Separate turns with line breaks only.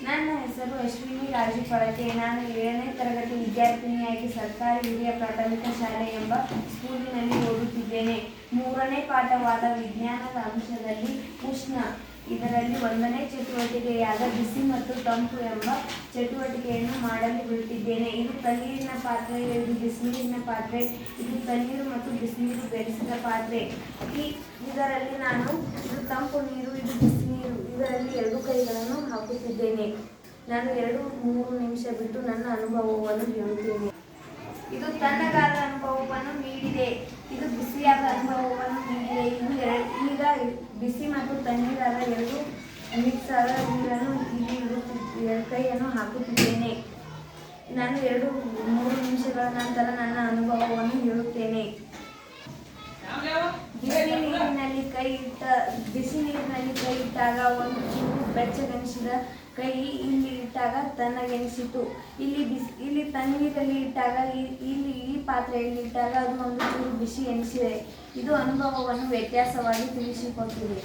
ನನ್ನ ಹೆಸರು ಅಶ್ವಿನಿ ರಾಜು ಕೊಳಕೆ. ನಾನು 7ನೇ ತರಗತಿ ವಿದ್ಯಾರ್ಥಿನಿಯಾಗಿ ಸರ್ಕಾರಿ ಹಿರಿಯ ಪ್ರಾಥಮಿಕ ಶಾಲೆ ಎಂಬ ಸ್ಕೂಲಿನಲ್ಲಿ ಓದುತ್ತಿದ್ದೇನೆ. 3ನೇ ಪಾಠವಾದ ವಿಜ್ಞಾನದ ಅಂಶದಲ್ಲಿ ಉಷ್ಣ ಇದರಲ್ಲಿ 1ನೇ ಚಟುವಟಿಕೆಯಾದ ಬಿಸಿ ಮತ್ತು ತಂಪು ಎಂಬ ಚಟುವಟಿಕೆಯನ್ನು ಮಾಡಲು ಬಿಟ್ಟಿದ್ದೇನೆ. ಇದು ತಣ್ಣೀರಿನ ಪಾತ್ರೆ, ಇದು ಬಿಸಿನೀರಿನ ಪಾತ್ರೆ, ಇದು ತಣ್ಣೀರು ಮತ್ತು ಬಿಸಿನೀರು ಬೆರೆಸಿದ ಪಾತ್ರೆ. ಇದರಲ್ಲಿ ನಾನು ಇದು ತಂಪು ನೀರು, ಇದು ಬಿಸಿ ನೀರು, ಇದರಲ್ಲಿ 2 ಕೈಗಳನ್ನು ಹಾಕುತ್ತಿದ್ದೇನೆ. ನಾನು 2-3 ನಿಮಿಷ ಬಿಟ್ಟು ನನ್ನ ಅನುಭವವನ್ನು ಹೇಳುತ್ತೇನೆ. ಇದು ತಣ್ಣಗಾದ ಅನುಭವವನ್ನು ನೀಡಿದೆ, ಇದು ಬಿಸಿಯಾದ ಅನುಭವವನ್ನು ನೀಡಿದೆ. ಈಗ ಬಿಸಿ ಮತ್ತು ತಣ್ಣೀರಾದ 2 ಮಿಕ್ಸ್ ಆದ ನೀರನ್ನು ಇಲ್ಲಿ 2 ಕೈಯನ್ನು ಹಾಕುತ್ತಿದ್ದೇನೆ. ನಾನು 2-3 ನಿಮಿಷಗಳ ನಂತರ ನನ್ನ ಅನುಭವವನ್ನು ಹೇಳುತ್ತೇನೆ. ಬಿಸಿ ನೀರಿನಲ್ಲಿ ಕೈ ಇಟ್ಟಾಗ ಒಂದು ಚೂರು ಬೆಚ್ಚಗೆನಿಸಿದ ಕೈ ಇಲ್ಲಿ ಇಟ್ಟಾಗ ತಣ್ಣಗೆನಿಸಿತು. ಇಲ್ಲಿ ತಣ್ಣೀರಲ್ಲಿ ಇಟ್ಟಾಗ ಈ ಪಾತ್ರೆಯಲ್ಲಿ ಇಟ್ಟಾಗ ಅದು ಒಂದು ಚೂರು ಬಿಸಿ ಎನಿಸಿದೆ. ಇದು ಅನುಭವವನ್ನು ವ್ಯತ್ಯಾಸವಾಗಿ ತಿಳಿಸಿಕೊಟ್ಟಿದೆ.